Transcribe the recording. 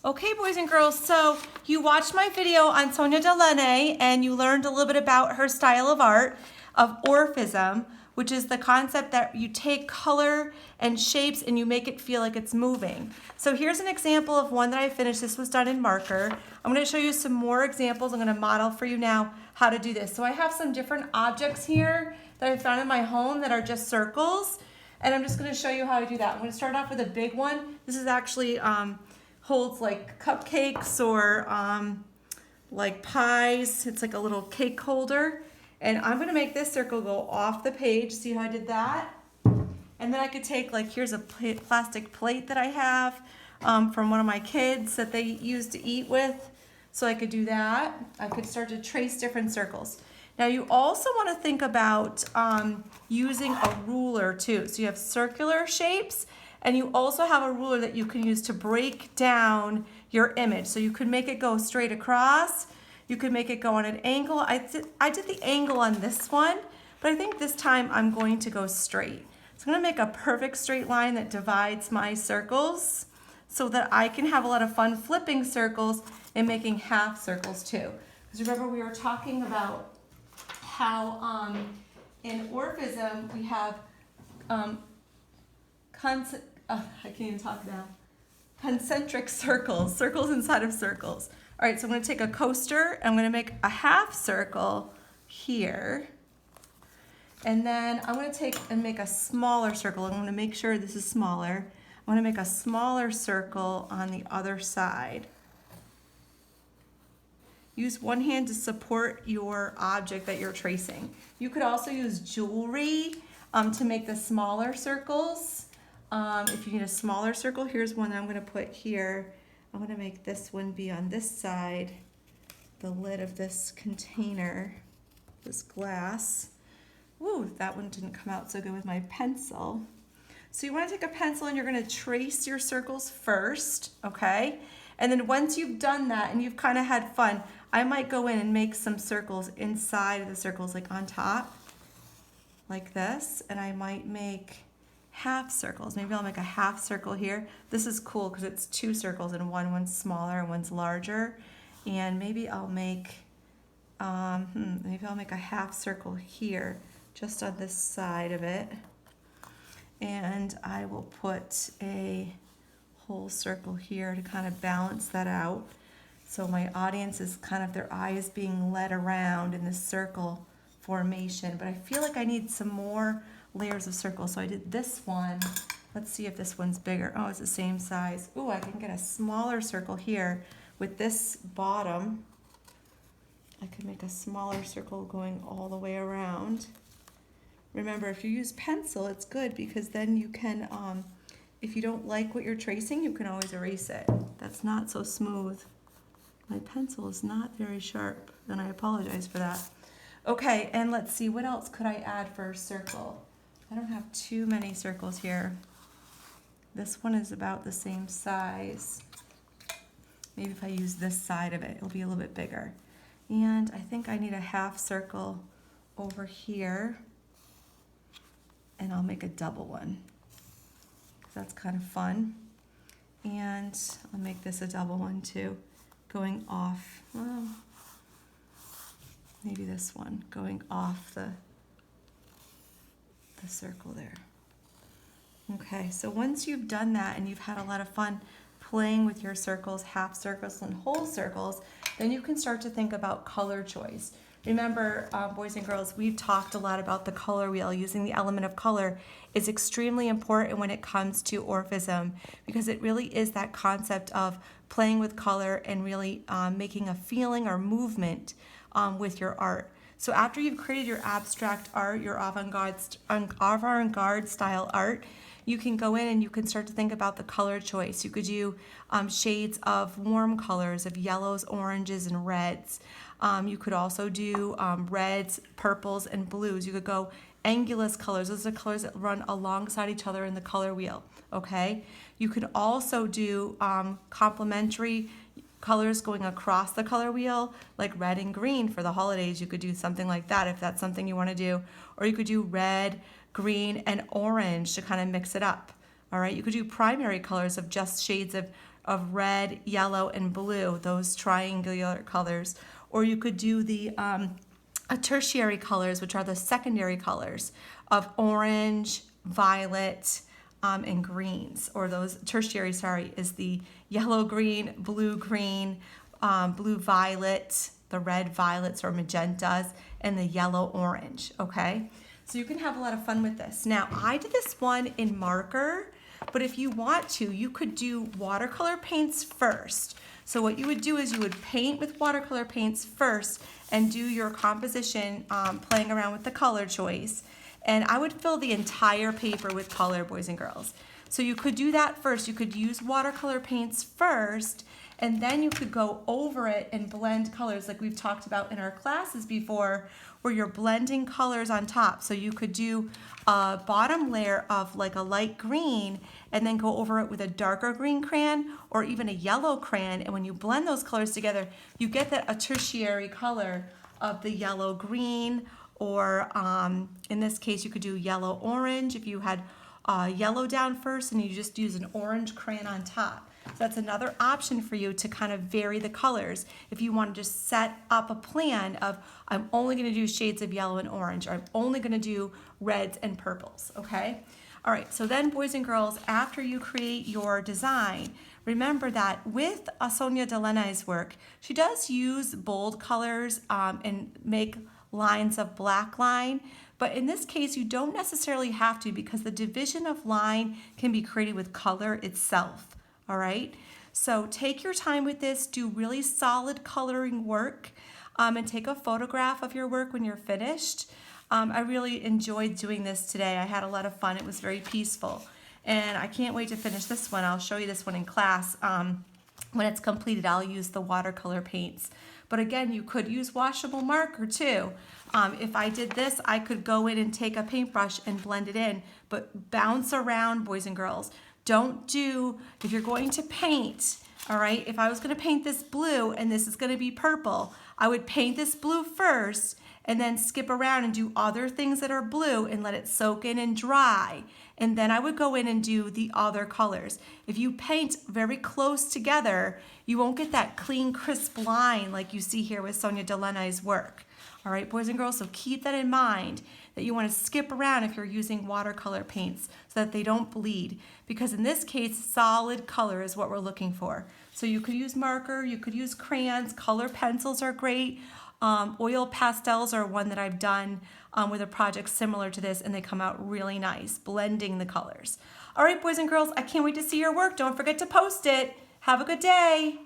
Okay, boys and girls, so you watched my video on Delaunay and you learned a little bit about her style of art, of orphism, which is the concept that you take color and shapes and you make it feel like it's moving. So here's an example of one that I finished. This was done in marker. I'm going to show you some more examples. I'm going to model for you now how to do this. So I have some different objects here that I found in my home that are just circles, and I'm just going to show you how to do that. I'm going to start off with a big one. This is actually holds like cupcakes or like pies. It's like a little cake holder. And I'm gonna make this circle go off the page. See how I did that? And then I could take, like, here's a plastic plate that I have from one of my kids that they used to eat with. So I could do that. I could start to trace different circles. Now you also wanna think about using a ruler too. So you have circular shapes, and you also have a ruler that you can use to break down your image. So you could make it go straight across. You could make it go on an angle. I did the angle on this one, but I think this time I'm going to go straight. So I'm gonna make a perfect straight line that divides my circles so that I can have a lot of fun flipping circles and making half circles too. Because remember, we were talking about how in orphism we have I can't even talk now. Concentric circles, circles inside of circles. All right, so I'm gonna take a coaster, and I'm gonna make a half circle here. And then I'm gonna take and make a smaller circle. I'm gonna make sure this is smaller. I'm gonna make a smaller circle on the other side. Use one hand to support your object that you're tracing. You could also use jewelry to make the smaller circles. If you need a smaller circle, here's one that I'm going to put here. I'm going to make this one be on this side, the lid of this container, this glass. Woo, that one didn't come out so good with my pencil. So you want to take a pencil and you're going to trace your circles first, okay? And then once you've done that and you've kind of had fun, I might go in and make some circles inside of the circles, like on top, like this, and I might make half circles. Maybe I'll make a half circle here. This is cool because it's two circles and one's smaller and one's larger. And maybe I'll make a half circle here, just on this side of it. And I will put a whole circle here to kind of balance that out. So my audience is kind of, their eye is being led around in this circle formation. But I feel like I need some more layers of circles. So I did this one. Let's see if this one's bigger. Oh, it's the same size. Ooh, I can get a smaller circle here with this bottom. I could make a smaller circle going all the way around. Remember, if you use pencil, it's good because then you can, if you don't like what you're tracing, you can always erase it. That's not so smooth. My pencil is not very sharp, and I apologize for that. Okay, and let's see, what else could I add for a circle? I don't have too many circles here. This one is about the same size. Maybe if I use this side of it, it'll be a little bit bigger. And I think I need a half circle over here. And I'll make a double one. That's kind of fun. And I'll make this a double one too, going off. Well, maybe this one, going off the circle there. Okay, so once you've done that and you've had a lot of fun playing with your circles, half circles and whole circles, then you can start to think about color choice. Remember, boys and girls, we've talked a lot about the color wheel. Using the element of color is extremely important when it comes to orphism because it really is that concept of playing with color and really making a feeling or movement with your art. So after you've created your abstract art, your avant-garde style art, you can go in and you can start to think about the color choice. You could do shades of warm colors, of yellows, oranges, and reds. You could also do reds, purples, and blues. You could go angulous colors. Those are the colors that run alongside each other in the color wheel, okay? You could also do complementary colors going across the color wheel, like red and green for the holidays. You could do something like that if that's something you want to do. Or you could do red, green, and orange to kind of mix it up. All right, you could do primary colors of just shades of of red, yellow, and blue, those triangular colors. Or you could do the tertiary colors, which are the secondary colors of orange, violet, and greens. Or those tertiary, sorry, is the yellow, green, blue, violet, the red violets or magentas, and the yellow orange, okay? So you can have a lot of fun with this. Now, I did this one in marker, but if you want to, you could do watercolor paints first. So what you would do is you would paint with watercolor paints first and do your composition, playing around with the color choice. And I would fill the entire paper with color, boys and girls. So you could do that first. You could use watercolor paints first, and then you could go over it and blend colors like we've talked about in our classes before, where you're blending colors on top. So you could do a bottom layer of like a light green and then go over it with a darker green crayon or even a yellow crayon. And when you blend those colors together, you get that a tertiary color of the yellow green, or in this case, you could do yellow orange if you had yellow down first and you just use an orange crayon on top. So that's another option for you to kind of vary the colors if you want to just set up a plan of, I'm only going to do shades of yellow and orange, or I'm only going to do reds and purples, okay? All right, so then boys and girls, after you create your design, remember that with Sonia Delaunay's work, she does use bold colors and make lines of black line, but in this case you don't necessarily have to, because the division of line can be created with color itself. All right, so take your time with this, do really solid coloring work, and take a photograph of your work when you're finished. I really enjoyed doing this today. I had a lot of fun. It was very peaceful, and I can't wait to finish this one. I'll show you this one in class. When it's completed, I'll use the watercolor paints. But again, you could use washable marker too. If I did this, I could go in and take a paintbrush and blend it in, but bounce around, boys and girls. Don't do, if you're going to paint, all right, if I was going to paint this blue and this is going to be purple, I would paint this blue first and then skip around and do other things that are blue and let it soak in and dry. And then I would go in and do the other colors. If you paint very close together, you won't get that clean, crisp line like you see here with Sonia Delaunay's work. All right, boys and girls, so keep that in mind, that you want to skip around if you're using watercolor paints so that they don't bleed, because in this case, solid color is what we're looking for. So you could use marker, you could use crayons, color pencils are great. Oil pastels are one that I've done with a project similar to this, and they come out really nice, blending the colors. All right, boys and girls, I can't wait to see your work. Don't forget to post it. Have a good day.